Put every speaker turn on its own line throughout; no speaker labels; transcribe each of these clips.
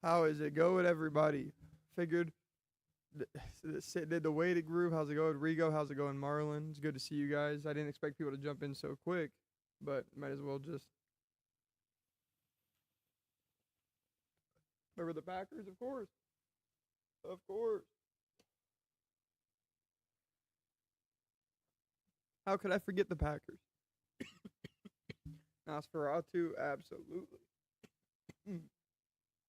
How is it going, everybody? Figured did the weighted group. How's it going, Rigo? How's it going, Marlon? It's good to see you guys. I didn't expect people to jump in so quick, but might as well just remember the Packers, of course, of course. How could I forget the Packers? Nosferatu, absolutely.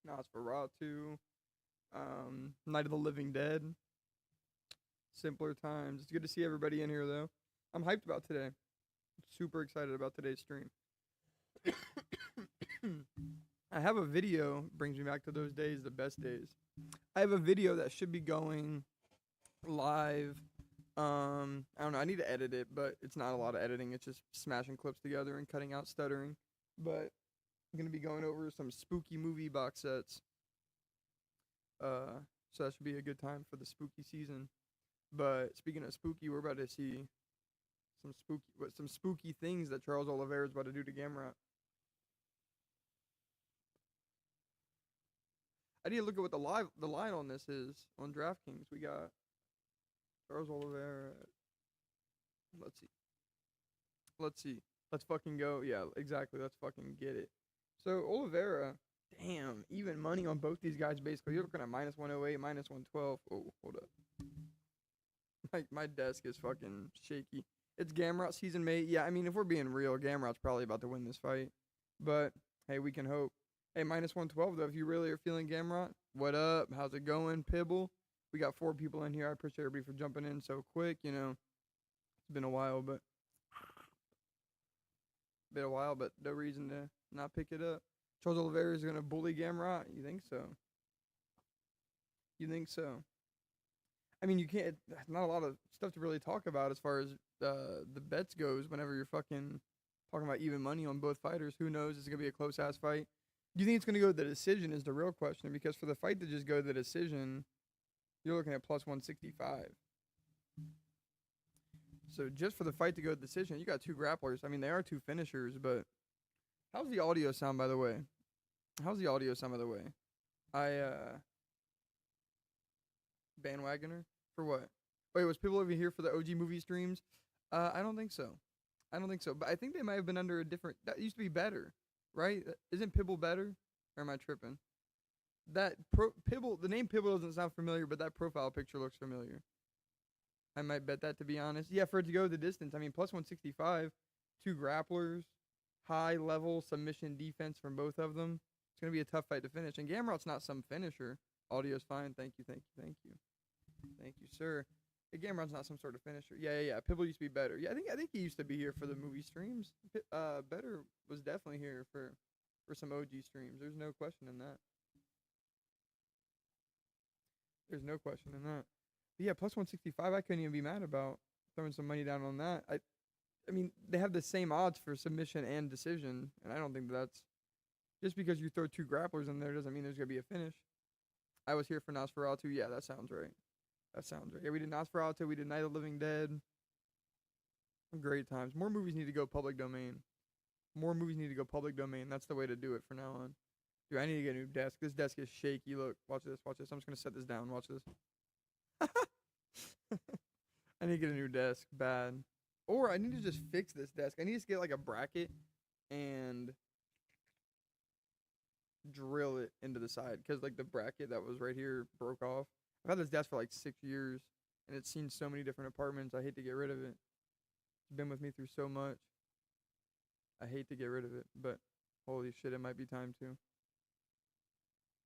Nosferatu, Night of the Living Dead, Simpler Times. It's good to see everybody in here, though. I'm hyped about today. Super excited about today's stream. I have a video, brings me back to those days, the best days. I have a video that should be going live. I don't know, I need to edit it, but it's not a lot of editing. It's just smashing clips together and cutting out stuttering. But I'm going to be going over some spooky movie box sets. So that should be a good time for the spooky season. But speaking of spooky, we're about to see some spooky things that Charles Oliveira is about to do to Gamrot. I need to look at what the line on this is on DraftKings. We got Charles Oliveira. Let's see. Let's fucking go. Yeah, exactly. Let's fucking get it. So Oliveira, damn, even money on both these guys basically. You're looking at minus 108, minus 112. Oh, hold up. My desk is fucking shaky. It's Gamrot season, mate. Yeah, I mean, if we're being real, Gamrot's probably about to win this fight. But, hey, we can hope. Hey, minus 112, though, if you really are feeling Gamrot. What up? How's it going, Pibble? We got 4 people in here. I appreciate everybody for jumping in so quick, you know. It's been a while, but no reason to not pick it up. Charles Oliveira is going to bully Gamrot? You think so? You think so? I mean, you can't. Not a lot of stuff to really talk about as far as the bets goes. Whenever you're fucking talking about even money on both fighters, who knows? It's gonna be a close ass fight. Do you think it's gonna go to the decision? Is the real question, because for the fight to just go to the decision, you're looking at plus 165. So just for the fight to go to the decision, you got 2 grapplers. I mean, they are 2 finishers, but how's the audio sound, by the way? Bandwagoner? For what? Wait, was people over here for the OG movie streams? I don't think so. But I think they might have been under a different. That used to be better, right? Isn't Pibble better? Or am I tripping? Pibble, the name Pibble doesn't sound familiar, but that profile picture looks familiar. I might bet that, to be honest. Yeah, for it to go the distance. I mean, plus 165, 2 grapplers, high level submission defense from both of them. It's gonna be a tough fight to finish. And Gamrot's not some finisher. Audio's fine. Thank you, sir. Hey, Gamrot's not some sort of finisher. Yeah. Pibble used to be better. Yeah, I think he used to be here for the movie streams. Better was definitely here for some OG streams. There's no question in that. But yeah, plus 165, I couldn't even be mad about throwing some money down on that. I mean, they have the same odds for submission and decision, and I don't think that's just because you throw 2 grapplers in there doesn't mean there's gonna be a finish. I was here for Nosferatu. Yeah, that sounds right. Yeah, we did Nosferatu. We did Night of the Living Dead. Great times. More movies need to go public domain. That's the way to do it for now on. Dude, I need to get a new desk. This desk is shaky. Look, watch this. I'm just going to set this down. Watch this. I need to get a new desk. Bad. Or I need to just fix this desk. I need to get like a bracket and drill it into the side, because like the bracket that was right here broke off. I've had this desk for like 6 years, and it's seen so many different apartments. I hate to get rid of it. It's been with me through so much. I hate to get rid of it, but holy shit, it might be time to.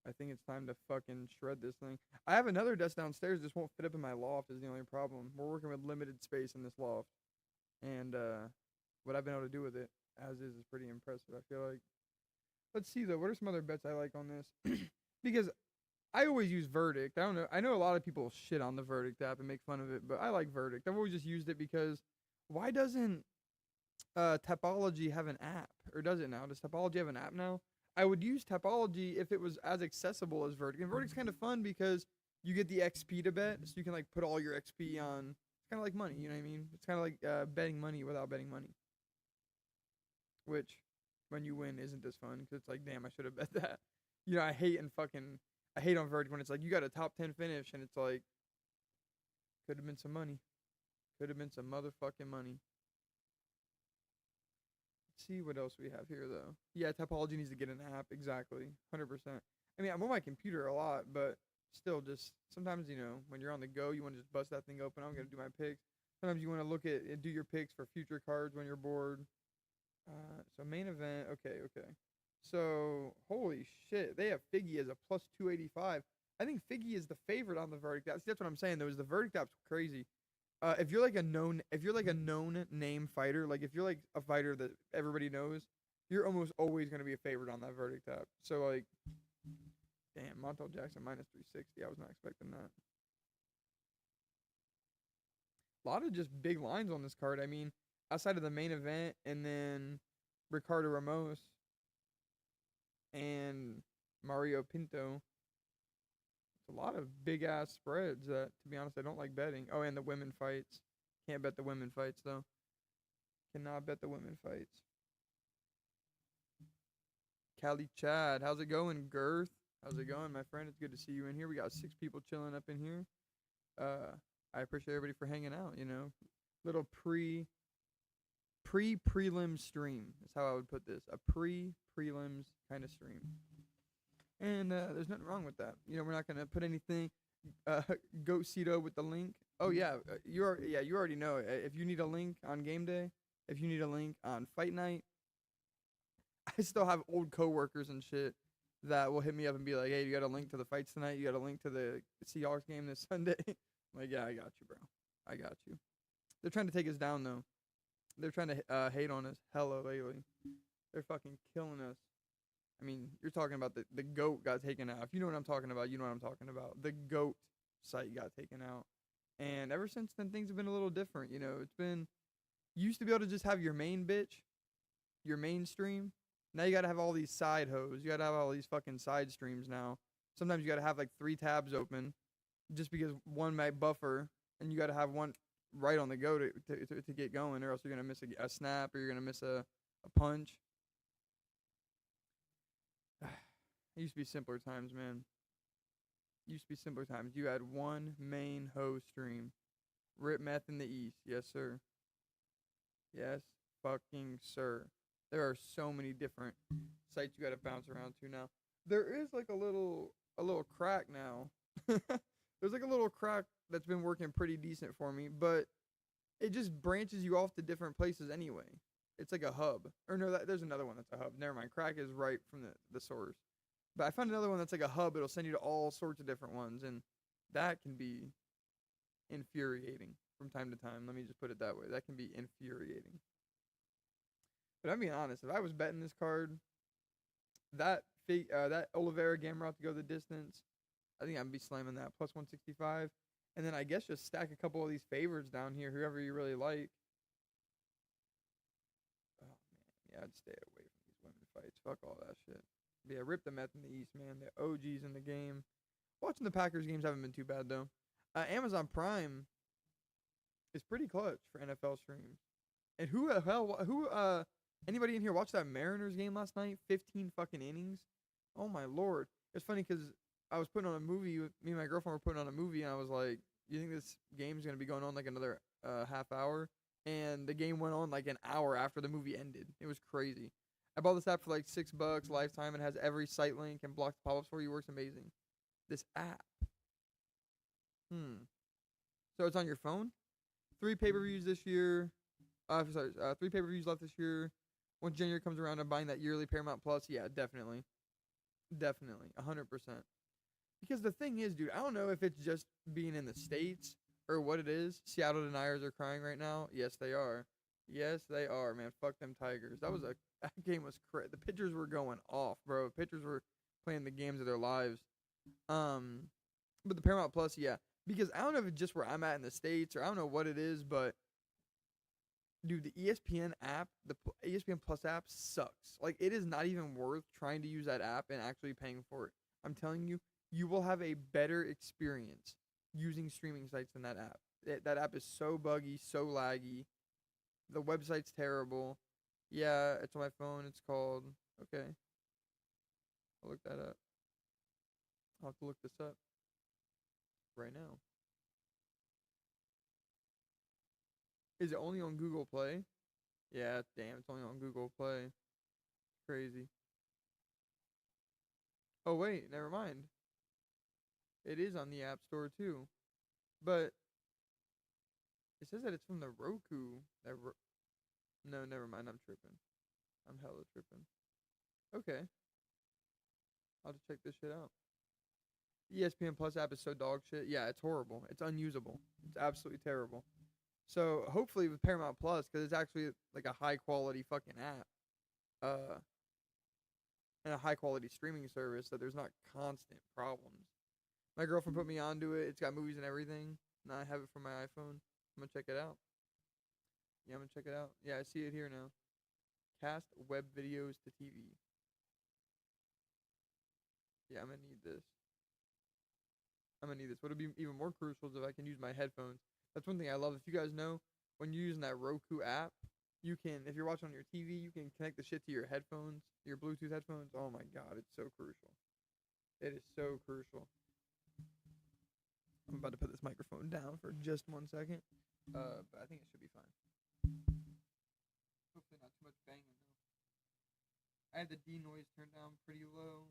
I think it's time to fucking shred this thing. I have another desk downstairs. This won't fit up in my loft is the only problem. We're working with limited space in this loft, and what I've been able to do with it as is pretty impressive, I feel like. Let's see, though. What are some other bets I like on this? Because I always use Verdict. I don't know. I know a lot of people shit on the Verdict app and make fun of it, but I like Verdict. I've always just used it because why doesn't Tapology have an app? Or does it now? Does Tapology have an app now? I would use Tapology if it was as accessible as Verdict. And Verdict's kind of fun because you get the XP to bet, so you can like put all your XP on. It's kind of like money, you know what I mean? It's kind of like betting money without betting money. Which, when you win, isn't as fun because it's like, damn, I should have bet that. You know, I hate on verdict when it's like you got a top 10 finish and it's like could have been some money, could have been some motherfucking money. Let's see what else we have here though. Yeah, Typology needs to get an app exactly, 100%. I mean, I'm on my computer a lot, but still, just sometimes when you're on the go, you want to just bust that thing open. I'm gonna do my picks. Sometimes you want to look at do your picks for future cards when you're bored. So main event. Okay, okay. So holy shit, they have Figgy as a plus 285. I think Figgy is the favorite on the verdict app. See, that's what I'm saying. Though, is the verdict app's crazy. If you're like a known name fighter, like if you're like a fighter that everybody knows, you're almost always gonna be a favorite on that verdict app. So like, damn, Montel Jackson minus 360. I was not expecting that. A lot of just big lines on this card. I mean, outside of the main event, and then Ricardo Ramos and Mario Pinto. It's a lot of big ass spreads that, to be honest, I don't like betting. Oh, and the women fights. Can't bet the women fights though. Cannot bet the women fights. Cali Chad, how's it going, Girth? How's it going, my friend? It's good to see you in here. We got 6 people chilling up in here. I appreciate everybody for hanging out. Little prelim stream is how I would put this. A prelims kind of stream. And there's nothing wrong with that. We're not gonna put anything. Goat Cito with the link. Oh yeah, you already know. If you need a link on game day, if you need a link on fight night, I still have old coworkers and shit that will hit me up and be like, "Hey, you got a link to the fights tonight? You got a link to the Seahawks game this Sunday?" I'm like, yeah, I got you, bro. I got you. They're trying to take us down though. They're trying to hate on us hella lately. They're fucking killing us. I mean, you're talking about the GOAT got taken out. If you know what I'm talking about, you know what I'm talking about. The GOAT site got taken out. And ever since then, things have been a little different. It's been, you used to be able to just have your main bitch, your mainstream. Now you got to have all these side hoes. You got to have all these fucking side streams now. Sometimes you got to have like 3 tabs open just because one might buffer, and you got to have one right on the go to get going, or else you're going to miss a snap, or you're going to miss a punch. It used to be simpler times, man. Used to be simpler times. You had one main hoe stream. Rip Meth in the East. Yes, sir. Yes, fucking sir. There are so many different sites you gotta bounce around to now. There is like a little crack now. There's like a little crack that's been working pretty decent for me, but it just branches you off to different places anyway. It's like a hub. Or no, there's another one that's a hub. Never mind. Crack is right from the source. But I found another one that's like a hub. It'll send you to all sorts of different ones, and that can be infuriating from time to time. Let me just put it that way. That can be infuriating. But I'm being honest. If I was betting this card, that Oliveira Gamrot to go the distance, I think I'd be slamming that plus 165. And then I guess just stack a couple of these favorites down here, whoever you really like. Oh, man. Yeah, I'd stay away from these women fights. Fuck all that shit. But yeah, rip the Meth in the East, man. The OGs in the game. Watching the Packers games haven't been too bad, though. Amazon Prime is pretty clutch for NFL streams. And anybody in here watched that Mariners game last night? 15 fucking innings. Oh, my Lord. It's funny because I was putting on a movie. Me and my girlfriend were putting on a movie, and I was like, you think this game's going to be going on like another half hour? And the game went on like an hour after the movie ended. It was crazy. I bought this app for like $6 lifetime. It has every site link and blocks pop-ups for you. Works amazing. This app. So it's on your phone? 3 pay-per-views this year. 3 pay-per-views left this year. Once January comes around, I'm buying that yearly Paramount Plus. Yeah, definitely. Definitely. 100%. Because the thing is, dude, I don't know if it's just being in the States or what it is. Seattle Deniers are crying right now. Yes, they are. Yes, they are, man. Fuck them Tigers. That game was crazy. The pitchers were going off, bro. Pitchers were playing the games of their lives. But the Paramount Plus, yeah. Because I don't know if it's just where I'm at in the States or I don't know what it is, but dude, the ESPN app, the ESPN Plus app sucks. Like, it is not even worth trying to use that app and actually paying for it. I'm telling you, you will have a better experience using streaming sites than that app. That app is so buggy, so laggy. The website's terrible. Yeah, it's on my phone. It's called, okay. I'll look that up. I'll have to look this up right now. Is it only on Google Play? Yeah, damn, it's only on Google Play. Crazy. Oh wait, never mind. It is on the App Store too. But it says that it's from the Roku. No, never mind. I'm tripping. I'm hella tripping. Okay, I'll just check this shit out. ESPN Plus app is so dog shit. Yeah, it's horrible. It's unusable. It's absolutely terrible. So hopefully with Paramount Plus, because it's actually like a high quality fucking app, uh, and a high quality streaming service, that there's not constant problems. My girlfriend put me onto it. It's got movies and everything. And I have it from my iPhone. I'm gonna check it out. Yeah, I'm gonna check it out. Yeah, I see it here now. Cast web videos to TV. Yeah, I'm gonna need this. What'll be even more crucial is if I can use my headphones. That's one thing I love. If you guys know, when you're using that Roku app, you can, if you're watching on your TV, you can connect the shit to your headphones, your Bluetooth headphones. Oh my god, it's so crucial. It is so crucial. I'm about to put this microphone down for just 1 second. But I think it should be fine. Hopefully not too much banging though. I had the denoise turned down pretty low.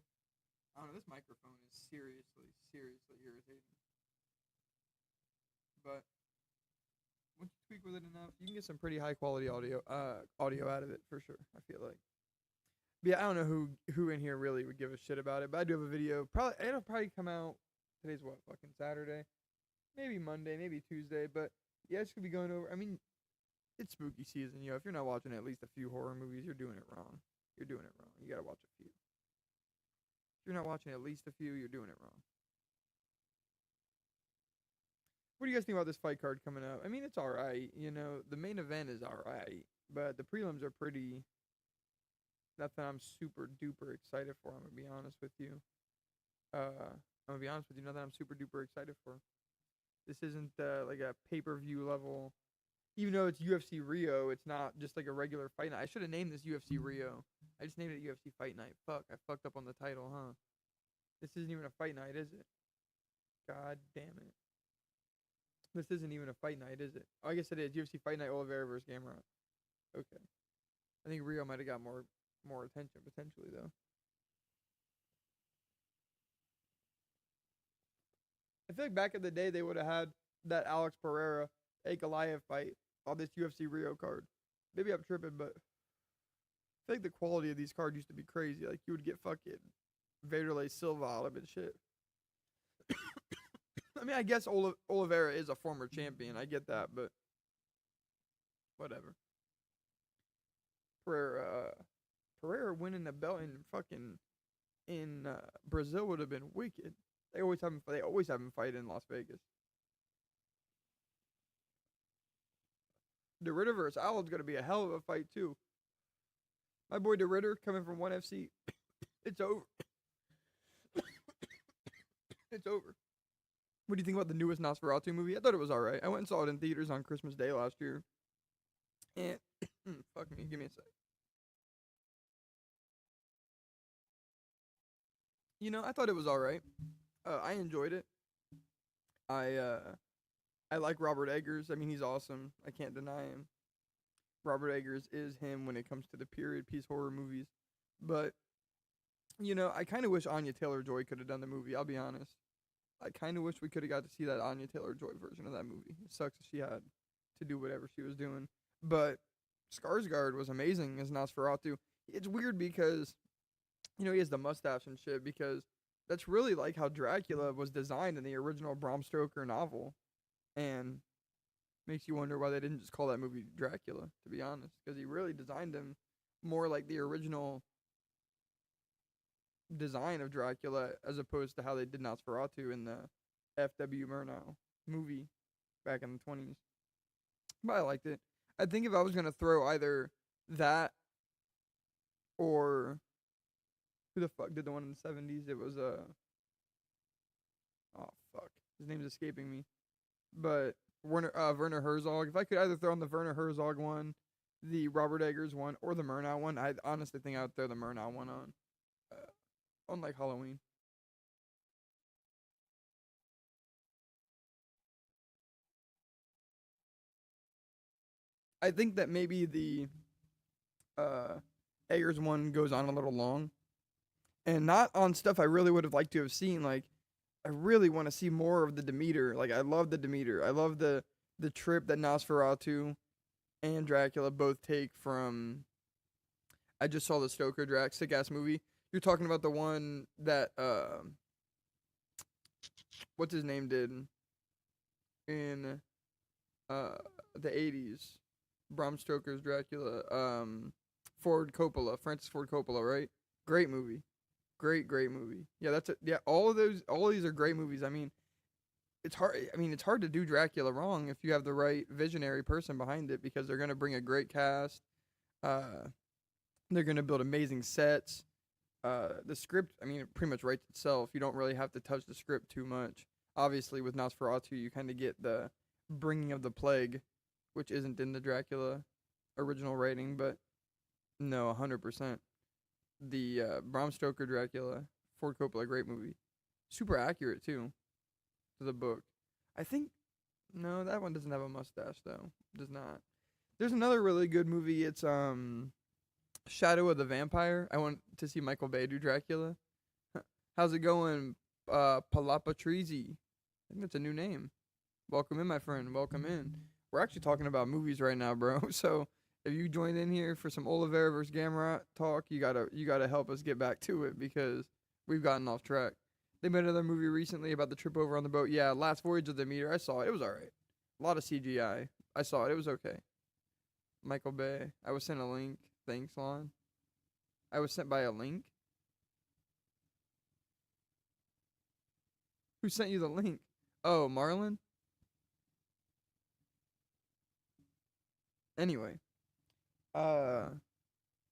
I don't know, this microphone is seriously irritating. But once you tweak with it enough, you can get some pretty high quality audio out of it for sure, I feel like. But yeah, I don't know who in here really would give a shit about it, but I do have a video. It'll probably come out. Today's what, fucking Saturday? Maybe Monday, maybe Tuesday, but yeah, it's gonna be going over. I mean, it's spooky season, If you're not watching at least a few horror movies, you're doing it wrong. You're doing it wrong. You gotta watch a few. If you're not watching at least a few, you're doing it wrong. What do you guys think about this fight card coming up? I mean, it's alright, The main event is alright, but the prelims are pretty. Nothing I'm super duper excited for. I'm gonna be honest with you. Nothing I'm super duper excited for. This isn't like a pay-per-view level. Even though it's UFC Rio, it's not just like a regular fight night. I should have named this UFC Rio. I just named it UFC Fight Night. Fuck, I fucked up on the title, huh? This isn't even a fight night, is it? God damn it. This isn't even a fight night, is it? Oh, I guess it is. UFC Fight Night Oliveira versus Gamrot. Okay. I think Rio might have got more attention potentially though. I feel like back in the day they would have had that Alex Pereira Goliath fight on this UFC Rio card. Maybe I'm tripping, but I feel like the quality of these cards used to be crazy. Like you would get fucking Vanderlei Silva out of it and shit. I mean, I guess Oliveira is a former champion. I get that, but whatever. Pereira winning the belt in Brazil would have been wicked. They always have him fight in Las Vegas. De Ritter versus Allen's gonna be a hell of a fight too. My boy De Ritter coming from ONE FC. It's over. It's over. What do you think about the newest Nosferatu movie? I thought it was alright. I went and saw it in theaters on Christmas Day last year. And fuck me, give me a sec. I thought it was alright. I enjoyed it. I like Robert Eggers. I mean, he's awesome. I can't deny him. Robert Eggers is him when it comes to the period piece horror movies. But, I kind of wish Anya Taylor-Joy could have done the movie. I'll be honest. I kind of wish we could have got to see that Anya Taylor-Joy version of that movie. It sucks that she had to do whatever she was doing. But Skarsgård was amazing as Nosferatu. It's weird because, he has the mustache and shit, because that's really like how Dracula was designed in the original Bram Stoker novel. And makes you wonder why they didn't just call that movie Dracula, to be honest. Because he really designed him more like the original design of Dracula as opposed to how they did Nosferatu in the F.W. Murnau movie back in the 20s. But I liked it. I think if I was going to throw either that or who the fuck did the one in the 70s? It was oh fuck, his name's escaping me. But Werner Herzog. If I could either throw on the Werner Herzog one, the Robert Eggers one, or the Murnau one, I honestly think I would throw the Murnau one on like Halloween. I think that maybe the uh, Eggers one goes on a little long, and not on stuff I really would have liked to have seen. Like, I really want to see more of the Demeter. Like, I love the Demeter. I love the trip that Nosferatu and Dracula both take from. I just saw the Stoker Drac sick ass movie. You're talking about the one that what's his name did in uh the 80s. Bram Stoker's Dracula. Ford Coppola, Francis Ford Coppola, right? Great movie. Great movie. Yeah, that's it. Yeah, all of these are great movies. I mean, it's hard. I mean, it's hard to do Dracula wrong if you have the right visionary person behind it, because they're gonna bring a great cast. Uh, they're gonna build amazing sets. The script, I mean, it pretty much writes itself. You don't really have to touch the script too much. Obviously, with Nosferatu, you kind of get the bringing of the plague, which isn't in the Dracula original writing, but no, 100%. The Bram Stoker Dracula, Ford Coppola, great movie. Super accurate too to the book. I think no, that one doesn't have a mustache though. Does not. There's another really good movie. It's Shadow of the Vampire. I want to see Michael Bay do Dracula. How's it going, Palapatrizi? I think that's a new name. Welcome in, my friend. Welcome in. We're actually talking about movies right now, bro. So if you joined in here for some Oliveira versus Gamrot talk, you gotta help us get back to it, because we've gotten off track. They made another movie recently about the trip over on the boat. Yeah, Last Voyage of the Meteor. I saw it. It was alright. A lot of CGI. I saw it. It was okay. Michael Bay. I was sent a link. Thanks, Lon. I was sent by a link. Who sent you the link? Oh, Marlon? Anyway.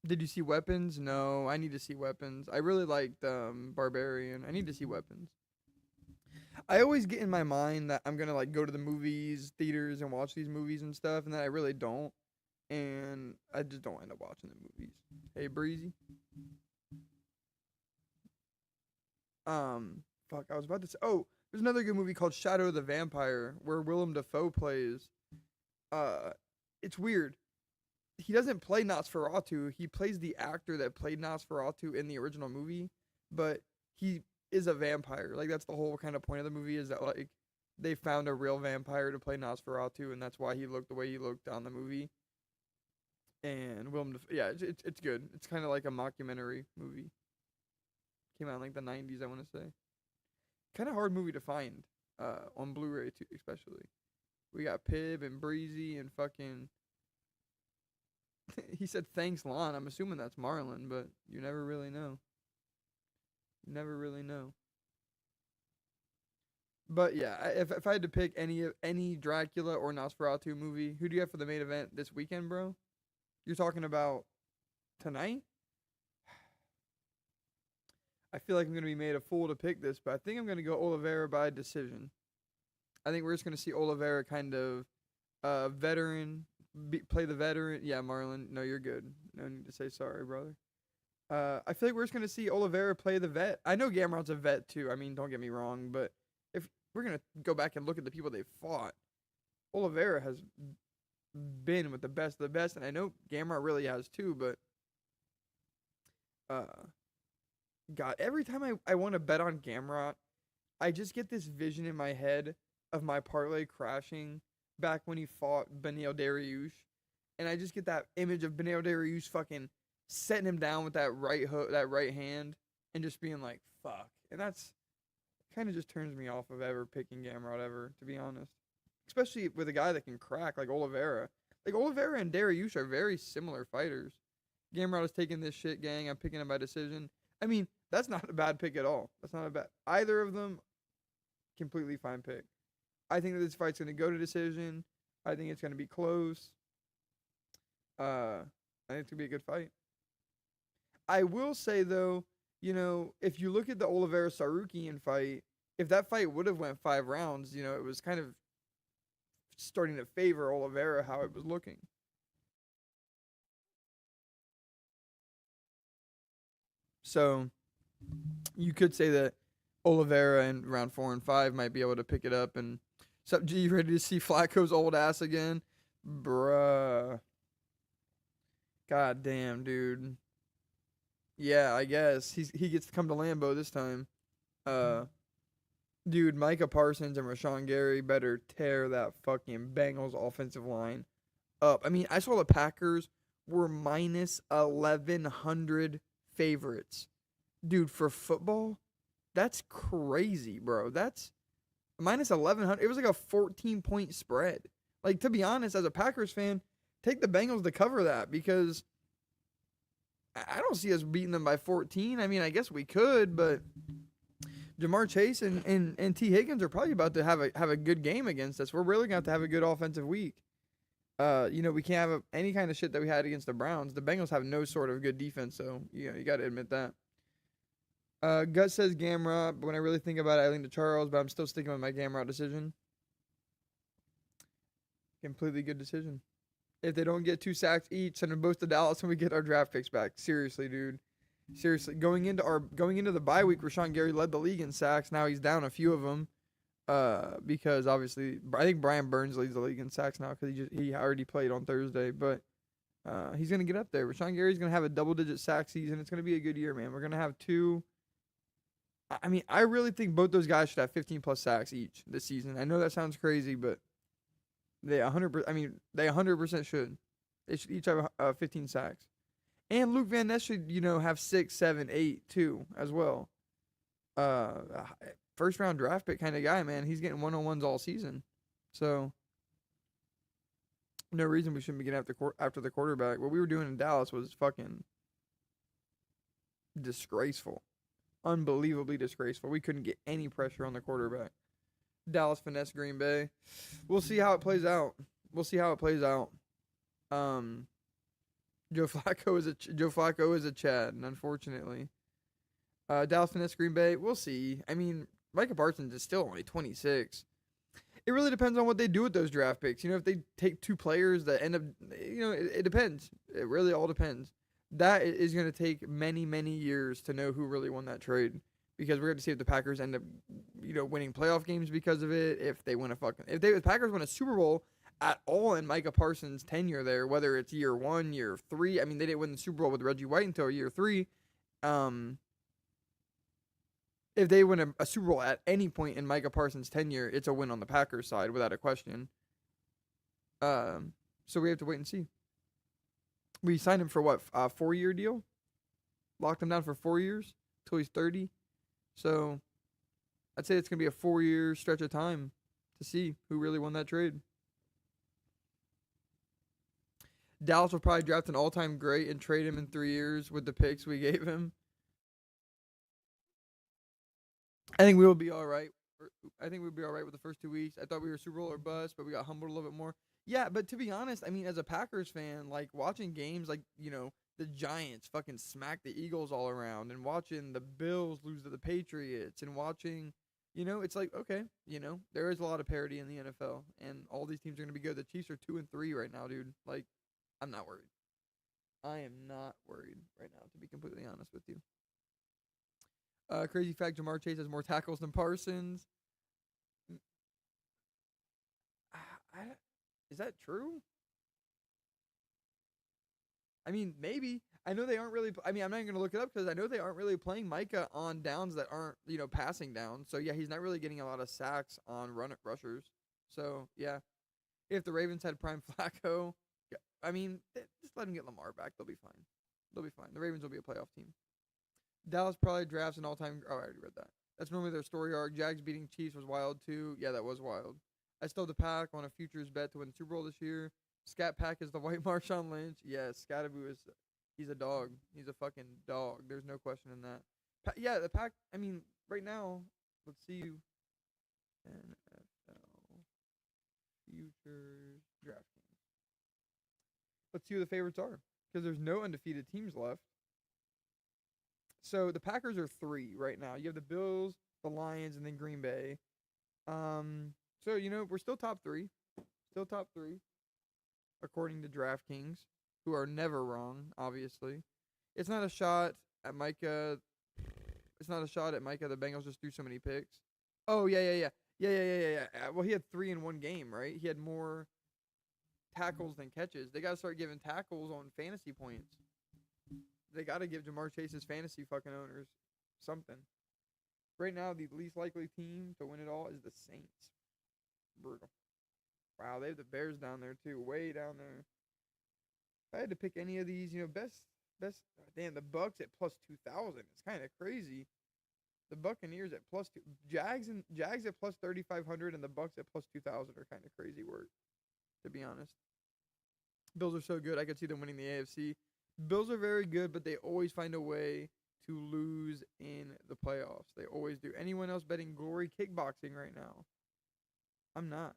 Did you see Weapons? No, I need to see Weapons. I really liked Barbarian. I need to see Weapons. I always get in my mind that I'm gonna like go to the movies, theaters, and watch these movies and stuff, and then I really don't, and I just don't end up watching the movies. Hey, Breezy. Fuck, I was about to say. Oh, there's another good movie called Shadow of the Vampire where Willem Dafoe plays. Uh, it's weird. He doesn't play Nosferatu. He plays the actor that played Nosferatu in the original movie, but he is a vampire. Like, that's the whole kind of point of the movie, is that like they found a real vampire to play Nosferatu, and that's why he looked the way he looked on the movie. And yeah, it's good. It's kind of like a mockumentary movie. Came out in like the 90s, I want to say. Kind of hard movie to find on Blu-ray too, especially. We got Pib and Breezy and fucking. He said thanks, Lon. I'm assuming that's Marlon, but you never really know. You never really know. But yeah, if I had to pick any Dracula or Nosferatu movie, who do you have for the main event this weekend, bro? You're talking about tonight? I feel like I'm gonna be made a fool to pick this, but I think I'm gonna go Oliveira by decision. I think we're just gonna see Oliveira kind of veteran play the veteran. Yeah, Marlon. No, you're good. No need to say sorry, brother. I feel like we're just gonna see Oliveira play the vet. I know Gamrot's a vet too. I mean, don't get me wrong, but if we're gonna go back and look at the people they fought, Oliveira has been with the best of the best, and I know Gamrot really has too. But God, every time I want to bet on Gamrot, I just get this vision in my head of my parlay crashing back when he fought Beneil Dariush, and I just get that image of Beneil Dariush fucking setting him down with that right hook, that right hand, and just being like, fuck. And that's kind of just turns me off of ever picking Gamrot ever, to be honest. Especially with a guy that can crack like Oliveira. Like, Oliveira and Dariush are very similar fighters. Gamrot is taking this shit, gang. I'm picking him by decision. I mean, that's not a bad pick at all. That's not a bad. Either of them, completely fine pick. I think that this fight's going to go to decision. I think it's going to be close. I think it's going to be a good fight. I will say, though, you know, if you look at the Oliveira Sarukian fight, if that fight would have went 5 rounds, you know, it was kind of starting to favor Oliveira how it was looking. So you could say that Oliveira in round 4 and 5 might be able to pick it up. And so, you ready to see Flacco's old ass again? Bruh. God damn, dude. Yeah, I guess he gets to come to Lambeau this time. Uh, dude, Micah Parsons and Rashawn Gary better tear that fucking Bengals offensive line up. I mean, I saw the Packers were minus 1,100 favorites. Dude, for football, that's crazy, bro. That's minus 1,100. It was like a 14-point spread. Like, to be honest, as a Packers fan, take the Bengals to cover that because I don't see us beating them by 14. I mean, I guess we could, but Jamar Chase and T. Higgins are probably about to have a good game against us. We're really going to have a good offensive week. We can't have any kind of shit that we had against the Browns. The Bengals have no sort of good defense, so you got to admit that. Gus says Gamrot, but when I really think about it, I lean to Charles, but I'm still sticking with my Gamrot decision. Completely good decision. If they don't get 2 sacks each, send them both to Dallas and we get our draft picks back. Seriously, dude. Seriously. Going into the bye week, Rashawn Gary led the league in sacks. Now he's down a few of them. Because obviously, I think Brian Burns leads the league in sacks now because he already played on Thursday. But he's gonna get up there. Rashawn Gary's gonna have a double-digit sack season. It's gonna be a good year, man. We're gonna have 2. I mean, I really think both those guys should have 15+ sacks each this season. I know that sounds crazy, but they 100%. I mean, they 100% should. They should each have 15 sacks. And Luke Van Ness should, have 6, 7, 8 too as well. First round draft pick kind of guy, man. He's getting 1-on-1s all season, so no reason we shouldn't be getting after the quarterback. What we were doing in Dallas was fucking disgraceful, unbelievably disgraceful. We couldn't get any pressure on the quarterback. Dallas finesse Green Bay. We'll see how it plays out. Joe Flacco is a Chad, unfortunately. Dallas finesse Green Bay. We'll see. I mean, Micah Parsons is still only 26. It really depends on what they do with those draft picks. If they take 2 players that end up, it depends. It really all depends. That is going to take many, many years to know who really won that trade. Because we're going to see if the Packers end up, winning playoff games because of it. If the Packers win a Super Bowl at all in Micah Parsons' tenure there, whether it's year 1, year 3. I mean, they didn't win the Super Bowl with Reggie White until year 3. If they win a Super Bowl at any point in Micah Parsons' tenure, it's a win on the Packers side without a question. So we have to wait and see. We signed him for what, a 4-year deal? Locked him down for 4 years till he's 30. So I'd say it's going to be a 4-year stretch of time to see who really won that trade. Dallas will probably draft an all-time great and trade him in 3 years with the picks we gave him. I think we will be all right. I think we'll be all right with the first 2 weeks. I thought we were Super Bowl or bust, but we got humbled a little bit more. Yeah, but to be honest, I mean, as a Packers fan, like watching games like, the Giants fucking smack the Eagles all around and watching the Bills lose to the Patriots and watching, it's like, okay, there is a lot of parity in the NFL and all these teams are going to be good. The Chiefs are 2-3 right now, dude. Like, I'm not worried. I am not worried right now, to be completely honest with you. Crazy fact, Jamar Chase has more tackles than Parsons. Is that true? I mean, maybe. I know they aren't really. I'm not going to look it up because I know they aren't really playing Micah on downs that aren't, passing down. So, yeah, he's not really getting a lot of sacks on rushers. So, yeah. If the Ravens had prime Flacco, I mean, just let him get Lamar back. They'll be fine. The Ravens will be a playoff team. Dallas probably drafts an all-time. Oh, I already read that. That's normally their story arc. Jags beating Chiefs was wild, too. Yeah, that was wild. I still have the Pack on a futures bet to win the Super Bowl this year. Scat Pack is the white Marshawn Lynch. Yes, Scataboo is. He's a dog. He's a fucking dog. There's no question in that. Yeah, the Pack. I mean, right now, let's see. NFL futures DraftKings. Let's see who the favorites are because there's no undefeated teams left. So the Packers are 3 right now. You have the Bills, the Lions, and then Green Bay. So we're still top 3. According to DraftKings, who are never wrong, obviously. It's not a shot at Micah. The Bengals just threw so many picks. Oh, yeah. Well, he had 3 in one game, right? He had more. tackles than catches. They got to start giving tackles on fantasy points. They got to give Jamar Chase's fantasy fucking owners something. Right now, the least likely team to win it all is the Saints. Brutal. Wow, they have the Bears down there too, way down there. If I had to pick any of these, best. Damn, the Bucks at plus 2,000. It's kind of crazy. The Buccaneers at plus 2, Jags at plus 3,500, and the Bucks at plus 2,000 are kind of crazy work, to be honest. Bills are so good. I could see them winning the AFC. Bills are very good, but they always find a way to lose in the playoffs. They always do. Anyone else betting Glory Kickboxing right now? I'm not.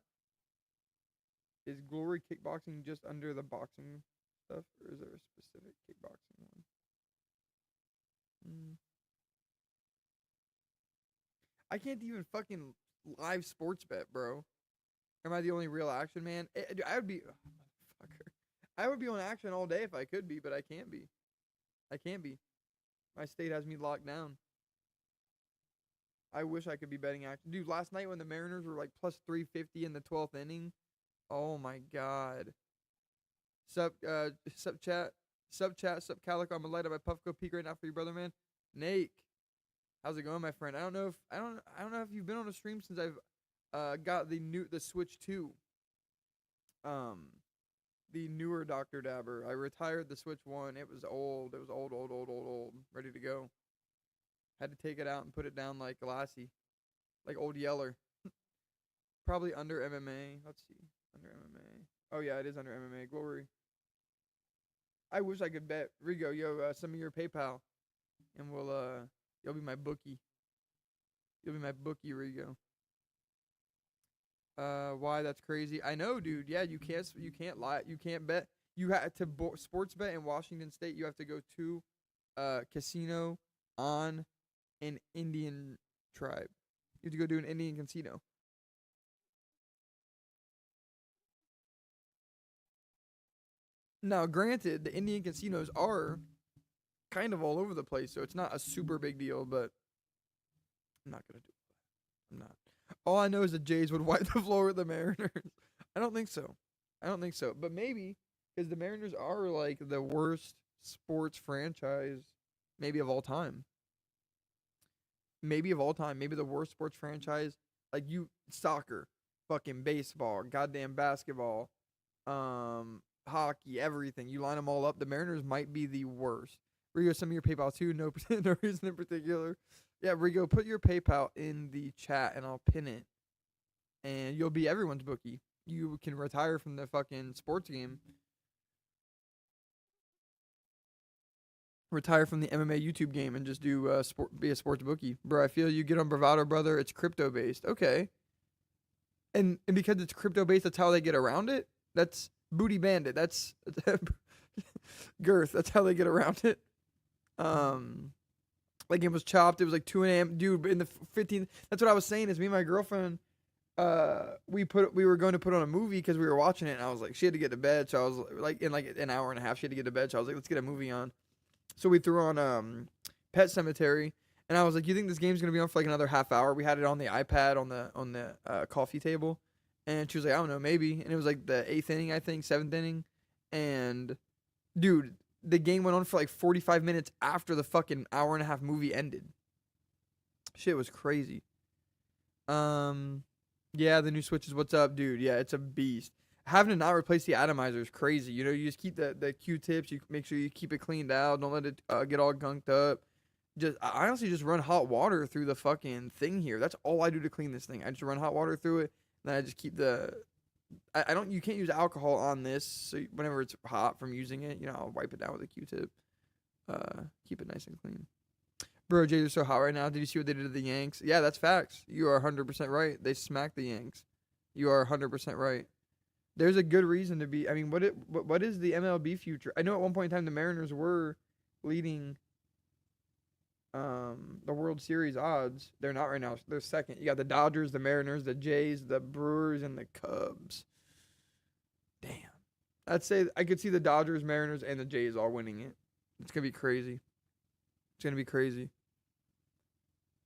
Is Glory Kickboxing just under the boxing stuff, or is there a specific kickboxing one? I can't even fucking live sports bet, bro. Am I the only real action man? I would be, motherfucker. I would be on action all day if I could be, but I can't be. I can't be. My state has me locked down. I wish I could be betting action. Dude, last night when the Mariners were like plus 350 in the 12th inning, oh my God. Sup chat, sup Calico. I'm a light up. I Puffco peak right now for you, brother, man. Nate, how's it going, my friend? I don't know if you've been on a stream since I've got the Switch 2. The newer Dr. Dabber. I retired the Switch 1. It was old. It was old. Ready to go. Had to take it out and put it down like Lassie. Like Old Yeller. Probably under MMA. Let's see. Under MMA. Oh, yeah, it is under MMA. Glory. I wish I could bet. Rigo, send me your PayPal. And you'll be my bookie. You'll be my bookie, Rigo. Why? That's crazy. I know, dude. Yeah, you can't lie. You can't bet. You have to sports bet in Washington State. You have to go to casino on an Indian tribe. You have to go do an Indian casino. Now, granted, the Indian casinos are kind of all over the place, so it's not a super big deal, but I'm not going to do it. I'm not. All I know is the Jays would wipe the floor with the Mariners. I don't think so. But maybe, because the Mariners are like the worst sports franchise maybe of all time. Maybe the worst sports franchise. Like soccer, fucking baseball, goddamn basketball, hockey, everything. You line them all up. The Mariners might be the worst. Rigo, send me your PayPal too. No reason in particular. Yeah, Rigo, put your PayPal in the chat and I'll pin it. And you'll be everyone's bookie. You can retire from the fucking sports game. Retire from the MMA YouTube game and just do be a sports bookie. Bro, I feel you get on Bravado, brother. It's crypto based. Okay. And because it's crypto based, that's how they get around it? That's Booty Bandit. That's Girth. That's how they get around it. Like it was chopped. It was like 2 a.m. Dude, in the 15th. That's what I was saying. Is me and my girlfriend. We were going to put on a movie because we were watching it, and I was like, she had to get to bed. So I was like, in like an hour and a half, she had to get to bed. So I was like, let's get a movie on. So we threw on Pet Sematary, and I was like, you think this game's gonna be on for like another half hour? We had it on the iPad on the coffee table, and she was like, I don't know, maybe. And it was like the 8th inning, I think, 7th inning, and dude, the game went on for like 45 minutes after the fucking hour and a half movie ended. Shit was crazy. Yeah, the new Switch is what's up, dude. Yeah, it's a beast. Having to not replace the atomizer is crazy. You just keep the Q-tips. You make sure you keep it cleaned out. Don't let it get all gunked up. I honestly just run hot water through the fucking thing here. That's all I do to clean this thing. I just run hot water through it. Then I just keep you can't use alcohol on this. So whenever it's hot from using it, I'll wipe it down with a Q-tip. Keep it nice and clean. Bro, Jays are so hot right now. Did you see what they did to the Yanks? Yeah, that's facts. You are 100% right. They smacked the Yanks. You are 100% right. There's a good reason to be. I mean, what is the MLB future? I know at one point in time the Mariners were leading the World Series odds. They're not right now. They're second. You got the Dodgers, the Mariners, the Jays, the Brewers, and the Cubs. Damn. I'd say I could see the Dodgers, Mariners, and the Jays all winning it. It's going to be crazy. It's going to be crazy.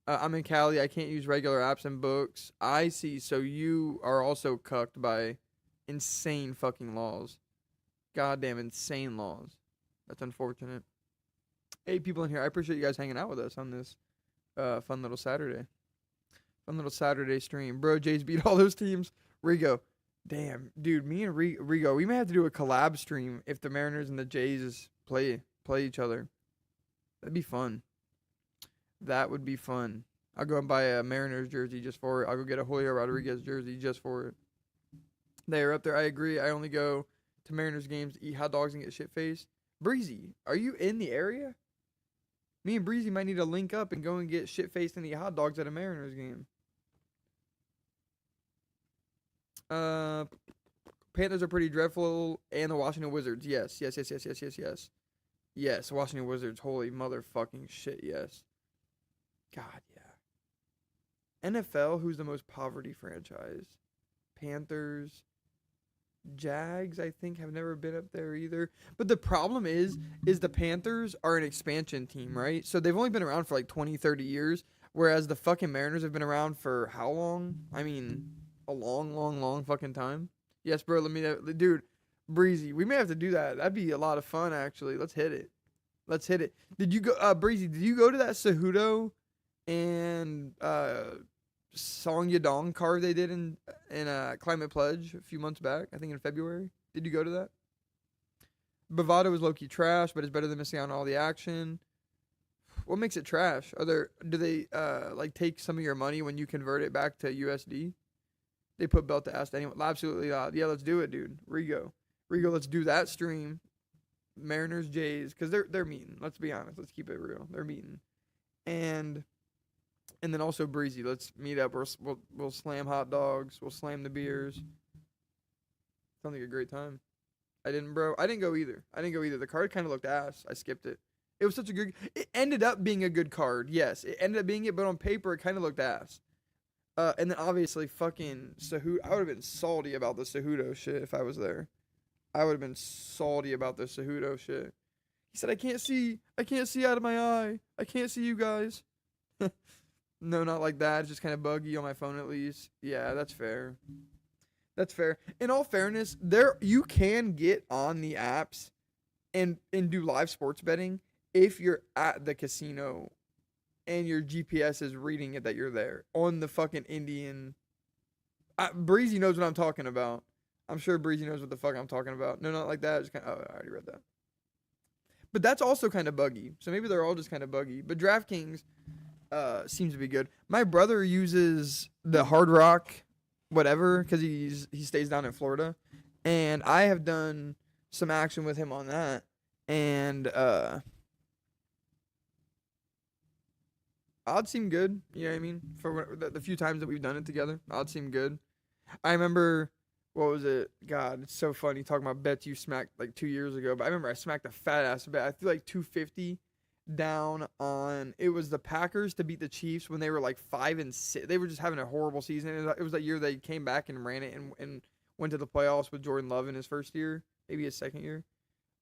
I'm in Cali. I can't use regular apps and books. I see. So you are also cucked by Insane fucking laws. Goddamn insane laws. That's unfortunate. 8 people in here. I appreciate you guys hanging out with us on this fun little Saturday. Fun little Saturday stream. Bro, Jays beat all those teams. Rigo. Damn, dude, me and Rigo, we may have to do a collab stream if the Mariners and the Jays play each other. That'd be fun. That would be fun. I'll go and buy a Mariners jersey just for it. I'll go get a Julio Rodriguez jersey just for it. They are up there. I agree. I only go to Mariners games to eat hot dogs and get shit-faced. Breezy, are you in the area? Me and Breezy might need to link up and go and get shit-faced and eat hot dogs at a Mariners game. Panthers are pretty dreadful, and the Washington Wizards. Yes. Yes, Washington Wizards. Holy motherfucking shit, yes. God, yeah. NFL, who's the most poverty franchise? Panthers. Jags, I think, have never been up there either. But the problem is the Panthers are an expansion team, right? So they've only been around for like 20, 30 years, whereas the fucking Mariners have been around for how long? I mean, a long fucking time. Yes, bro, dude, Breezy, we may have to do that. That'd be a lot of fun, actually. Let's hit it. Did you go, Breezy, did you go to that Cejudo and Song Yadong card they did in Climate Pledge a few months back? I think in February. Did you go to that? Bovado is low-key trash, but it's better than missing out on all the action. What makes it trash? Do they like take some of your money when you convert it back to USD? They put belt to ass to anyone. Absolutely. Yeah, let's do it, dude. Rigo, let's do that stream. Mariners, Jays, because they're meeting. Let's be honest. Let's keep it real. They're meeting. And then also Breezy. Let's meet up. We'll slam hot dogs. We'll slam the beers. Sounds like a great time. I didn't go either. The card kind of looked ass. I skipped it. It was it ended up being a good card. Yes, it ended up being it, but on paper it kind of looked ass. And then obviously fucking Cejudo. I would have been salty about the Cejudo shit if I was there. I would have been salty about the Cejudo shit. He said, I can't see out of my eye. I can't see you guys. No, not like that. It's just kind of buggy on my phone at least. Yeah, that's fair. In all fairness, you can get on the apps and do live sports betting if you're at the casino and your GPS is reading it that you're there on the fucking Indian. Breezy knows what I'm talking about. I'm sure Breezy knows what the fuck I'm talking about. No, not like that. Just kind of, I already read that. But that's also kind of buggy. So maybe they're all just kind of buggy. But DraftKings seems to be good. My brother uses the Hard Rock whatever because he stays down in Florida. And I have done some action with him on that. And odds seem good. You know what I mean? For the few times that we've done it together, odds seem good. I remember, what was it? God, it's so funny talking about bets you smacked like 2 years ago. But I remember I smacked a fat ass bet. I feel like 250 down on, it was the Packers to beat the Chiefs when they were like 5-6. They were just having a horrible season. It was that year they came back and ran it and went to the playoffs with Jordan Love in his first year, maybe his second year.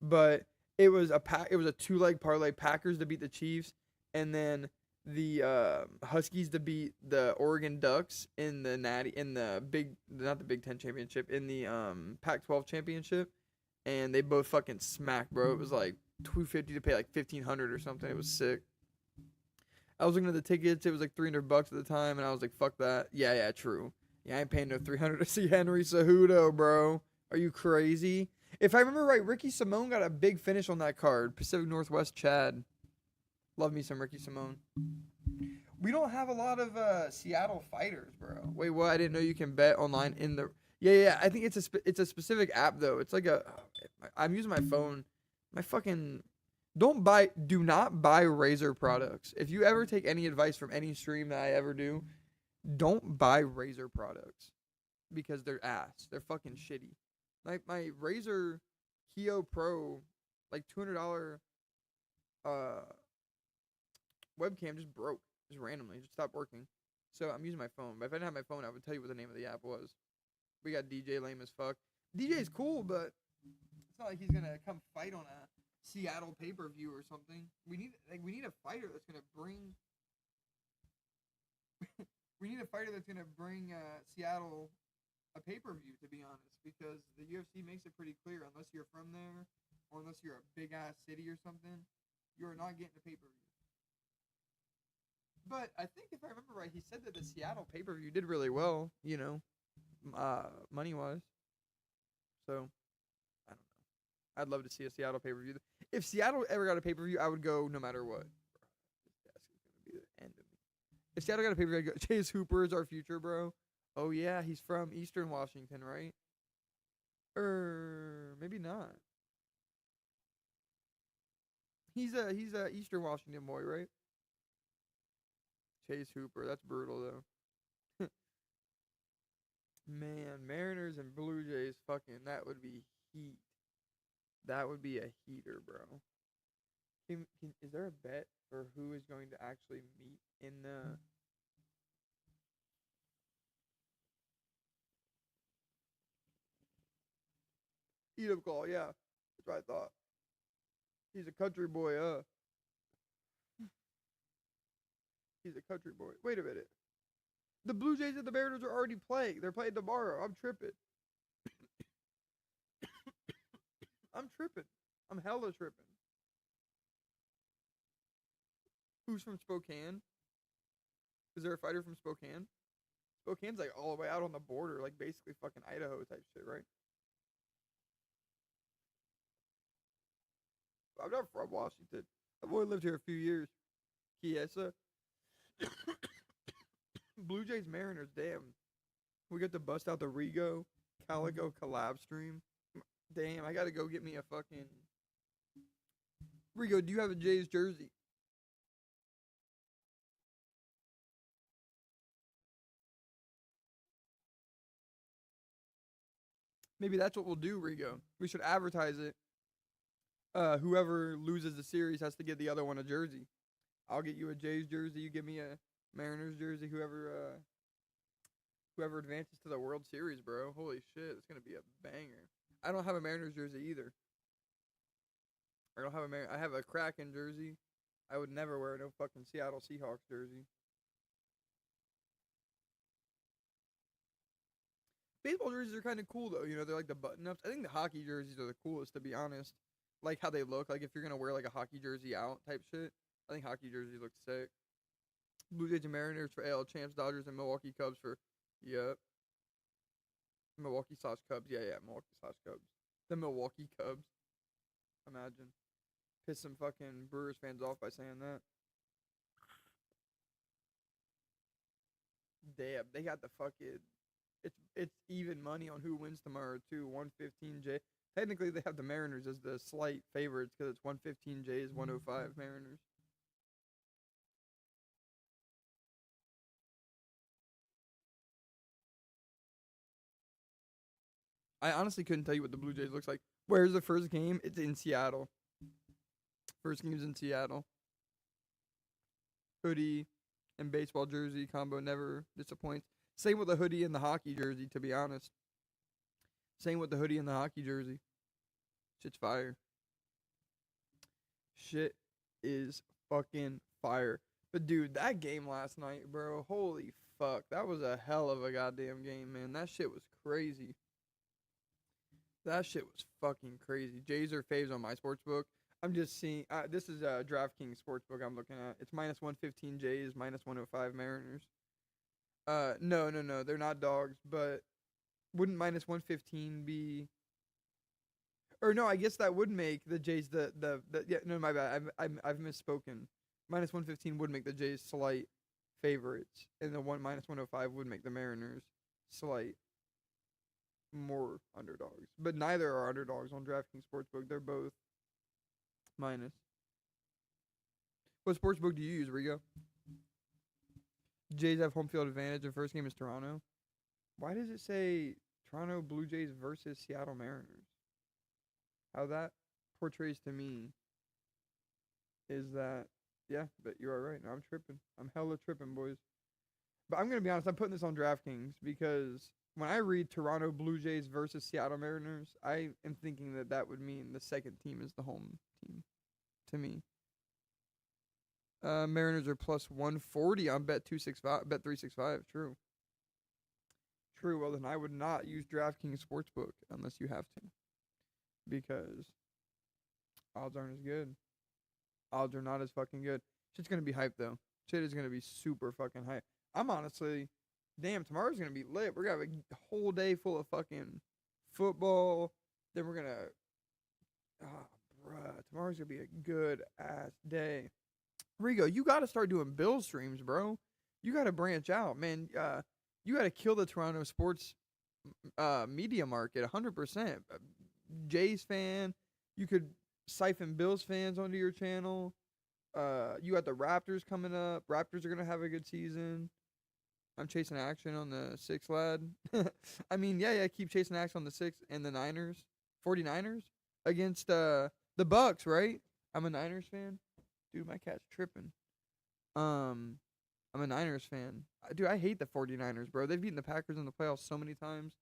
But it was a 2-leg parlay, Packers to beat the Chiefs, and then the Huskies to beat the Oregon Ducks in the not the Big Ten championship, in the Pac-12 championship, and they both fucking smacked, bro. It was like $250 to pay like $1,500 or something. It was sick. I was looking at the tickets. It was like $300 at the time, and I was like, fuck that. Yeah, true. Yeah, I ain't paying no $300 to see Henry Cejudo, bro. Are you crazy? If I remember right, Ricky Simone got a big finish on that card. Pacific Northwest Chad. Love me some Ricky Simone. We don't have a lot of Seattle fighters, bro. Wait, what? I didn't know you can bet online in the. Yeah. I think it's a specific app though. It's like I'm using my phone. My fucking. Do not buy Razor products. If you ever take any advice from any stream that I ever do, don't buy Razor products because they're ass. They're fucking shitty. Like my Razor Keo Pro, like $200 webcam just broke, just randomly, just stopped working. So I'm using my phone. But if I didn't have my phone, I would tell you what the name of the app was. We got DJ lame as fuck. DJ's cool, but it's not like he's gonna come fight on a Seattle pay-per-view or something. We need a fighter that's gonna bring. We need a fighter that's gonna bring Seattle a pay-per-view, to be honest, because the UFC makes it pretty clear, unless you're from there or unless you're a big-ass city or something, you're not getting a pay-per-view. But I think if I remember right, he said that the Seattle pay-per-view did really well, money-wise. So, I don't know. I'd love to see a Seattle pay-per-view. If Seattle ever got a pay-per-view, I would go no matter what. This desk is going to be the end of me. If Seattle got a pay-per-view, I'd go, Chase Hooper is our future, bro. Oh, yeah, he's from Eastern Washington, right? Maybe not. He's a Eastern Washington boy, right? Chase Hooper, that's brutal though. Man, Mariners and Blue Jays, fucking, that would be heat. That would be a heater, bro. Is there a bet for who is going to actually meet in the? Heat up call? Yeah, that's what I thought. He's a country boy, He's a country boy. Wait a minute. The Blue Jays and the Mariners are already playing. They're playing tomorrow. I'm tripping. I'm tripping. I'm hella tripping. Who's from Spokane? Is there a fighter from Spokane? Spokane's like all the way out on the border, like basically fucking Idaho type shit, right? I'm not from Washington. I've only lived here a few years. Kiesa. Blue Jays Mariners, damn. We got to bust out the Rigo Calico collab stream. Damn, I gotta go get me a fucking Rigo, do you have a Jays jersey? Maybe that's what we'll do, Rigo. We should advertise it. Whoever loses the series has to get the other one a jersey. I'll get you a Jays jersey. You give me a Mariners jersey. Whoever advances to the World Series, bro. Holy shit, it's gonna be a banger. I don't have a Mariners jersey either. I have a Kraken jersey. I would never wear no fucking Seattle Seahawks jersey. Baseball jerseys are kind of cool though. They're like the button ups. I think the hockey jerseys are the coolest, to be honest. Like how they look. Like if you're gonna wear like a hockey jersey out type shit, I think hockey jerseys look sick. Blue Jays and Mariners for AL champs, Dodgers and Milwaukee Cubs for, yep. Milwaukee slash Cubs, yeah, Milwaukee slash Cubs. The Milwaukee Cubs. Imagine. Piss some fucking Brewers fans off by saying that. Damn, they got the fucking. It's even money on who wins tomorrow too. 115J. Technically, they have the Mariners as the slight favorites because it's 115 Jays, 105 Mariners. I honestly couldn't tell you what the Blue Jays looks like. Where's the first game? It's in Seattle. First game's in Seattle. Hoodie and baseball jersey combo never disappoints. Same with the hoodie and the hockey jersey, to be honest. Same with the hoodie and the hockey jersey. Shit's fire. Shit is fucking fire. But dude, that game last night, bro, holy fuck. That was a hell of a goddamn game, man. That shit was crazy. That shit was fucking crazy. Jays are faves on my sportsbook. I'm just seeing. This is a DraftKings sportsbook I'm looking at. It's minus 115 Jays, minus 105 Mariners. No. They're not dogs, but wouldn't minus 115 be? Or no, I guess that would make the Jays the yeah. No, my bad. I've misspoken. Minus 115 would make the Jays slight favorites, and the minus 105 would make the Mariners slight more underdogs. But neither are underdogs on DraftKings Sportsbook. They're both minus. What sportsbook do you use, Rigo? Jays have home field advantage, and first game is Toronto. Why does it say Toronto Blue Jays versus Seattle Mariners? How that portrays to me is that, yeah, but you are right. No, I'm tripping. I'm hella tripping, boys. But I'm going to be honest, I'm putting this on DraftKings because when I read Toronto Blue Jays versus Seattle Mariners, I am thinking that that would mean the second team is the home team to me. Mariners are plus 140 on bet 365. True. True. Well, then I would not use DraftKings Sportsbook unless you have to, because odds aren't as good. Odds are not as fucking good. Shit's gonna be hype though. Shit is gonna be super fucking hype. I'm honestly, damn, tomorrow's gonna be lit. We're gonna have a whole day full of fucking football. Then we're gonna, ah, bruh, tomorrow's gonna be a good ass day. Rigo, you gotta start doing Bill streams, bro. You gotta branch out, man. You gotta kill the Toronto sports media market 100%. Jays fan, you could siphon Bills fans onto your channel. You got the Raptors coming up. Raptors are gonna have a good season. I'm chasing action on the 6 lad. I mean, yeah, keep chasing action on the 6 and the 49ers against the Bucks, right? I'm a Niners fan. Dude, my cat's tripping. I'm a Niners fan. Dude, I hate the 49ers, bro. They've beaten the Packers in the playoffs so many times.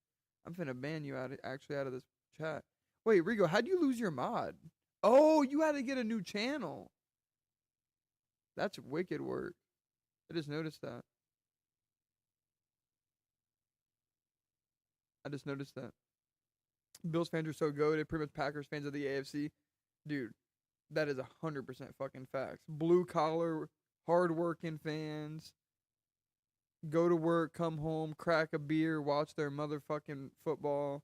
I'm finna ban you out of this chat. Wait, Rigo, how'd you lose your mod? Oh, you had to get a new channel. That's wicked work. I just noticed that. Bills fans are so goated. Pretty much Packers fans of the AFC. Dude, that is 100% fucking facts. Blue collar, hard working fans. Go to work, come home, crack a beer, watch their motherfucking football.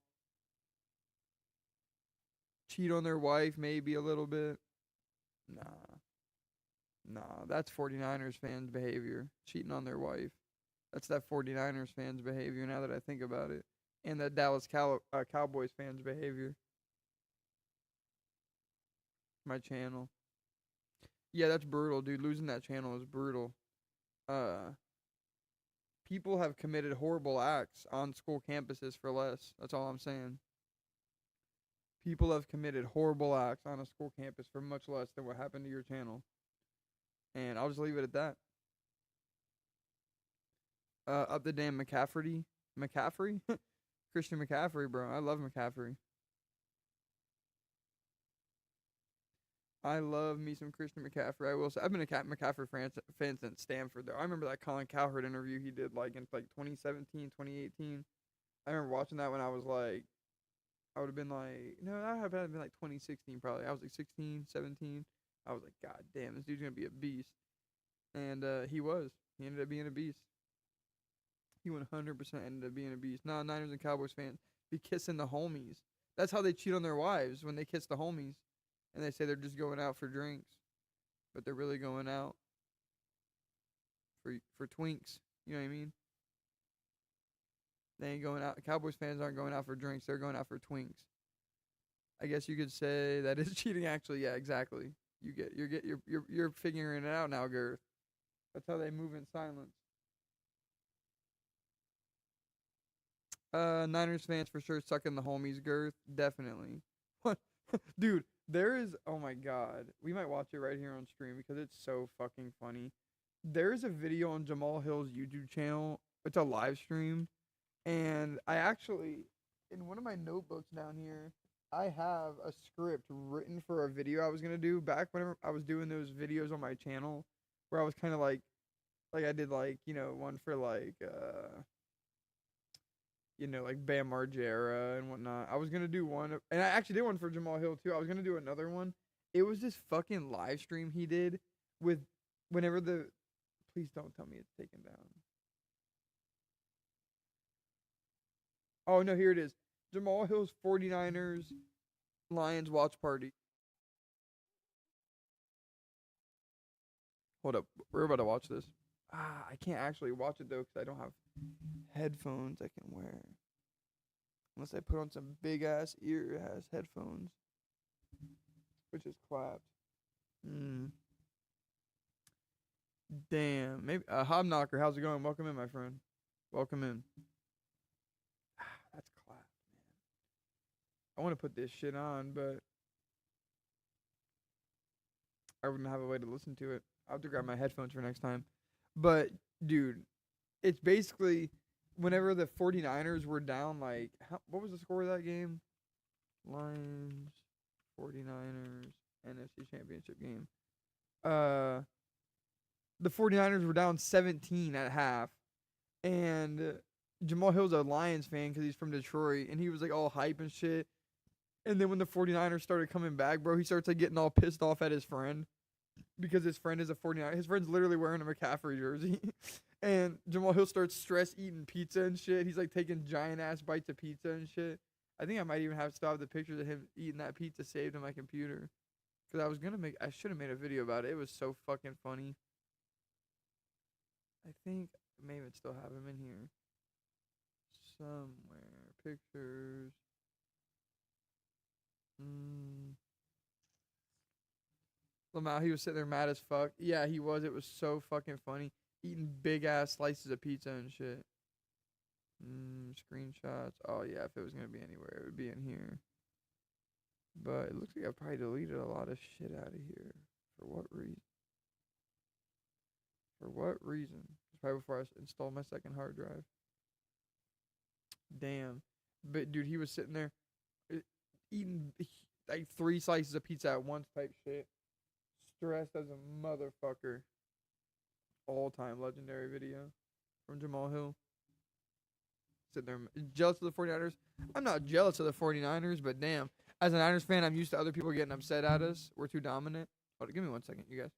Cheat on their wife maybe a little bit. Nah, that's 49ers fans' behavior. Cheating on their wife. That's that 49ers fans' behavior now that I think about it. And that Dallas Cowboys fans' behavior. My channel. Yeah, that's brutal, dude. Losing that channel is brutal. People have committed horrible acts on school campuses for less. That's all I'm saying. People have committed horrible acts on a school campus for much less than what happened to your channel. And I'll just leave it at that. Up the damn McCaffrey? Christian McCaffrey, bro. I love McCaffrey. I love me some Christian McCaffrey. I will say, I've been a McCaffrey fan since Stanford, though. I remember that Colin Cowherd interview he did, like, in, 2017, 2018. I remember watching that when I was, like, I would have been, like, no, I would have been, like, 2016, probably. I was, like, 16, 17. I was like, God damn, this dude's going to be a beast. And he was. He ended up being a beast. He 100% ended up being a beast. Nah, Niners and Cowboys fans be kissing the homies. That's how they cheat on their wives, when they kiss the homies. And they say they're just going out for drinks. But they're really going out for twinks. You know what I mean? They ain't going out. Cowboys fans aren't going out for drinks. They're going out for twinks. I guess you could say that is cheating, actually. Yeah, exactly. You're figuring it out now, Girth. That's how they move in silence. Niners fans for sure sucking the homies, Girth. Definitely. What? Dude, there is, oh my God. We might watch it right here on stream because it's so fucking funny. There's a video on Jamal Hill's YouTube channel. It's a live stream. And I actually, in one of my notebooks down here, I have a script written for a video I was going to do back whenever I was doing those videos on my channel where I was kind of like I did, like, you know, one for, like, you know, like Bam Margera and whatnot. I was going to do one, and I actually did one for Jamal Hill too. I was going to do another one. It was this fucking live stream he did with whenever please don't tell me it's taken down. Oh, no, here it is. Jamal Hill's 49ers Lions watch party. Hold up. We're about to watch this. I can't actually watch it, though, because I don't have headphones I can wear. Unless I put on some big-ass ear-ass headphones. Which is clapped. Damn. Maybe Hobknocker, how's it going? Welcome in, my friend. Welcome in. That's clapped, man. I want to put this shit on, but I wouldn't have a way to listen to it. I'll have to grab my headphones for next time. But, dude, it's basically whenever the 49ers were down, like, what was the score of that game? Lions, 49ers, NFC Championship game. The 49ers were down 17 at half. And Jamal Hill's a Lions fan because he's from Detroit, and he was like all hype and shit. And then when the 49ers started coming back, bro, he starts like getting all pissed off at his friend because his friend is a 49er. His friend's literally wearing a McCaffrey jersey. And Jamal Hill starts stress eating pizza and shit. He's like taking giant ass bites of pizza and shit. I think I might even have still have the pictures of him eating that pizza saved on my computer. Cause I should have made a video about it. It was so fucking funny. I think I may even still have him in here somewhere. Pictures. Lamau, he was sitting there mad as fuck. Yeah, he was. It was so fucking funny. Eating big ass slices of pizza and shit. Screenshots. Oh yeah, if it was gonna be anywhere, it would be in here. But it looks like I probably deleted a lot of shit out of here. For what reason? For what reason? It's probably before I installed my second hard drive. Damn. But dude, he was sitting there eating like 3 slices of pizza at once type shit. Stressed as a motherfucker. All time legendary video from Jamal Hill. Sitting there jealous of the 49ers. I'm not jealous of the 49ers, but damn. As a Niners fan, I'm used to other people getting upset at us. We're too dominant. Hold on, give me 1 second, you guys.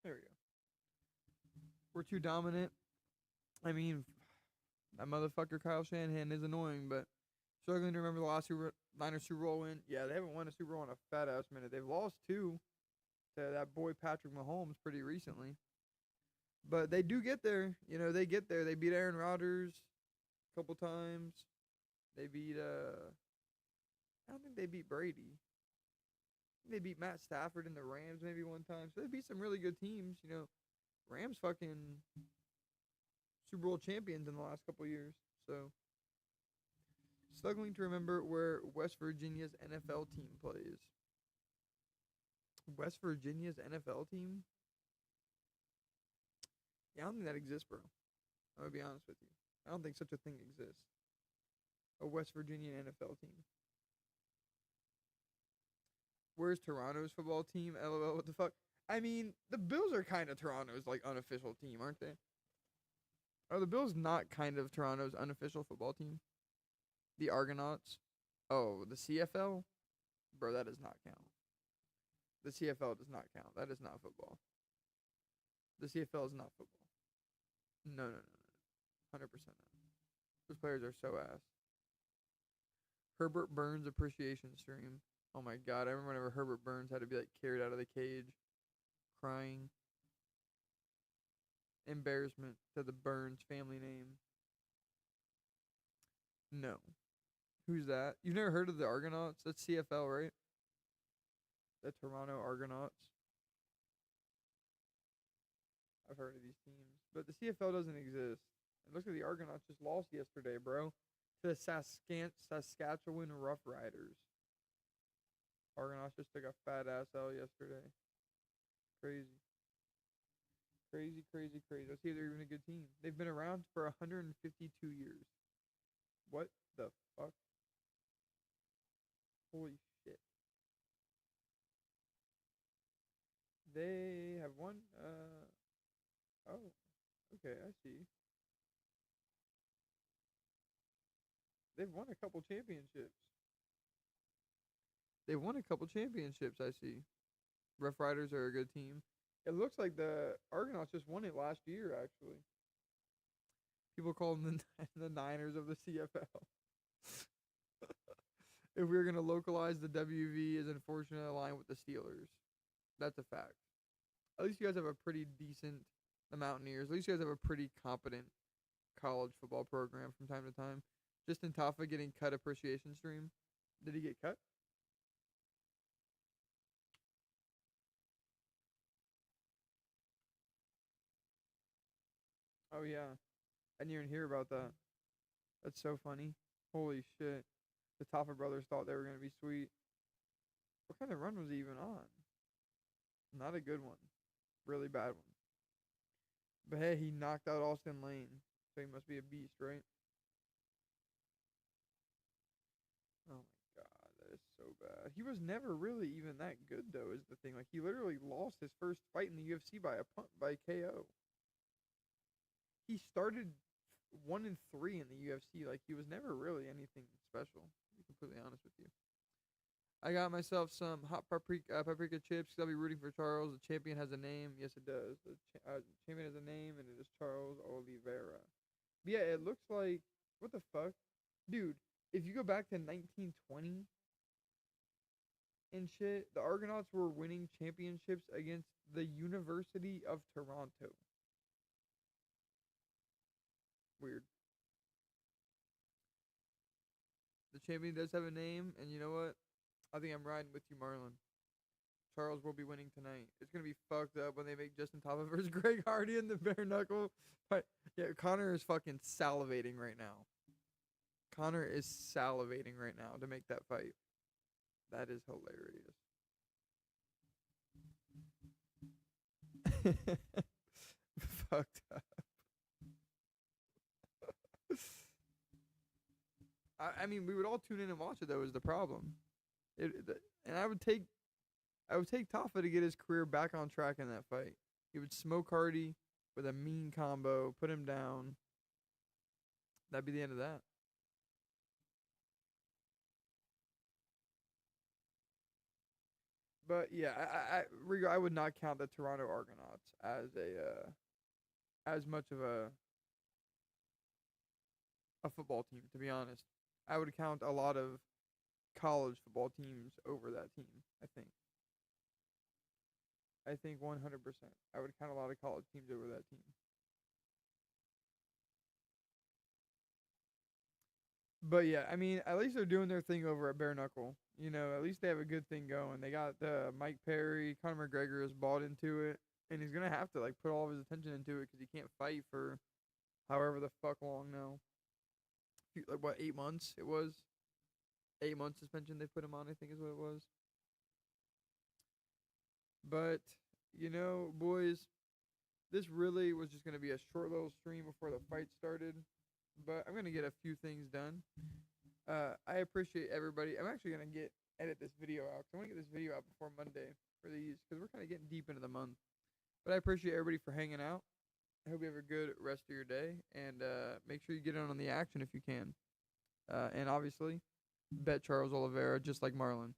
There we go. We're too dominant. I mean, that motherfucker Kyle Shanahan is annoying, but struggling to remember the last Niners Super Bowl win. Yeah, they haven't won a Super Bowl in a fat ass minute. They've lost 2 to that boy Patrick Mahomes pretty recently. But they do get there. You know, they get there. They beat Aaron Rodgers a couple times. They beat I don't think they beat Brady. They beat Matt Stafford and the Rams maybe one time. So they beat some really good teams, you know. Rams fucking Super Bowl champions in the last couple years. So struggling to remember where West Virginia's NFL team plays. West Virginia's NFL team? Yeah, I don't think that exists, bro. I'm gonna be honest with you. I don't think such a thing exists. A West Virginia NFL team. Where's Toronto's football team? LOL, what the fuck? I mean, the Bills are kind of Toronto's like unofficial team, aren't they? Are the Bills not kind of Toronto's unofficial football team? The Argonauts? Oh, the CFL? Bro, that does not count. The CFL does not count. That is not football. The CFL is not football. No, no, no, no. 100% not. Those players are so ass. Herbert Burns appreciation stream. Oh my god, I remember whenever Herbert Burns had to be like carried out of the cage, crying. Embarrassment to the Burns family name. No. Who's that? You've never heard of the Argonauts? That's CFL, right? The Toronto Argonauts. I've heard of these teams. But the CFL doesn't exist. And look at the Argonauts just lost yesterday, bro. To the Saskatchewan Roughriders. Argonauts just took a fat ass L yesterday. Crazy. Crazy, crazy, crazy. Let's see if they're even a good team. They've been around for 152 years. What the fuck? Holy shit. They have won, oh, okay, I see. They've won a couple championships. They've won a couple championships, I see. Rough Riders are a good team. It looks like the Argonauts just won it last year, actually. People call them the Niners of the CFL. If we were going to localize, the WV is unfortunately aligned with the Steelers. That's a fact. At least you guys have a pretty decent, the Mountaineers, at least you guys have a pretty competent college football program from time to time. Justin Taffa getting cut appreciation stream. Did he get cut? Oh, yeah. I didn't even hear about that. That's so funny. Holy shit. The Taffa brothers thought they were going to be sweet. What kind of run was he even on? Not a good one. Really bad one. But hey, he knocked out Austin Lane, so he must be a beast, right? Oh my god, that is so bad. He was never really even that good though. Is the thing, like he literally lost his first fight in the UFC by a punt by KO. He started 1-3 in the UFC. Like he was never really anything special. To be completely honest with you. I got myself some hot paprika chips. 'Cause I'll be rooting for Charles. The champion has a name. Yes, it does. The champion has a name, and it is Charles Oliveira. But yeah, it looks like what the fuck, dude. If you go back to 1920 and shit, the Argonauts were winning championships against the University of Toronto. Weird. The champion does have a name, and you know what? I think I'm riding with you, Marlon. Charles will be winning tonight. It's gonna be fucked up when they make Justin Taffa versus Greg Hardy in the bare knuckle. But yeah, Connor is fucking salivating right now. Connor is salivating right now to make that fight. That is hilarious. Fucked up. I mean, we would all tune in and watch it though. Is the problem? And I would take Taffa to get his career back on track in that fight. He would smoke Hardy with a mean combo, put him down. That'd be the end of that. But yeah, I would not count the Toronto Argonauts as as much of a football team, to be honest. I would count a lot of college football teams over that team, I think. I think 100%. I would count a lot of college teams over that team. But yeah, I mean, at least they're doing their thing over at Bare Knuckle. You know, at least they have a good thing going. They got Mike Perry, Conor McGregor is bought into it, and he's gonna have to like put all of his attention into it because he can't fight for however the fuck long now. Like what, 8 months? It was 8 months suspension they put him on. I think is what it was. But you know, boys, this really was just gonna be a short little stream before the fight started. But I'm gonna get a few things done. I appreciate everybody. I'm actually gonna edit this video out. 'Cause I want to get this video out before Monday for these because we're kind of getting deep into the month. But I appreciate everybody for hanging out. I hope you have a good rest of your day, and make sure you get in on the action if you can. And obviously, bet Charles Oliveira just like Marlon.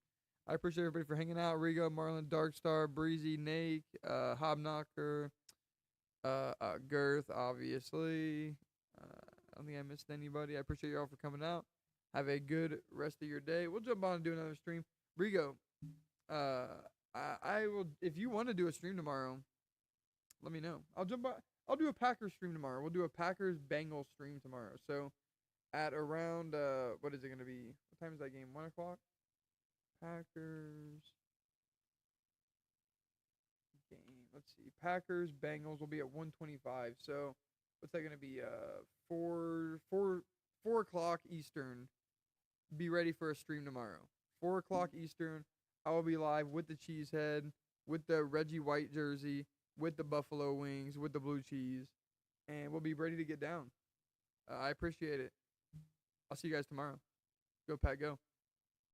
I appreciate everybody for hanging out. Rigo, Marlon, Darkstar, Breezy, Nate, Hobknocker, Girth, obviously. I don't think I missed anybody. I appreciate you all for coming out. Have a good rest of your day. We'll jump on and do another stream. Rigo, I will. If you want to do a stream tomorrow, let me know. I'll jump on. I'll do a Packers stream tomorrow. We'll do a Packers Bengals stream tomorrow. So at around what is it gonna be? What time is that game? 1 o'clock. Packers game. Let's see. Packers Bengals will be at 1:25. So what's that gonna be? 4 o'clock Eastern. Be ready for a stream tomorrow. 4 o'clock Eastern. I will be live with the cheesehead, with the Reggie White jersey, with the buffalo wings, with the blue cheese, and we'll be ready to get down. I appreciate it. I'll see you guys tomorrow. Go Pack, go.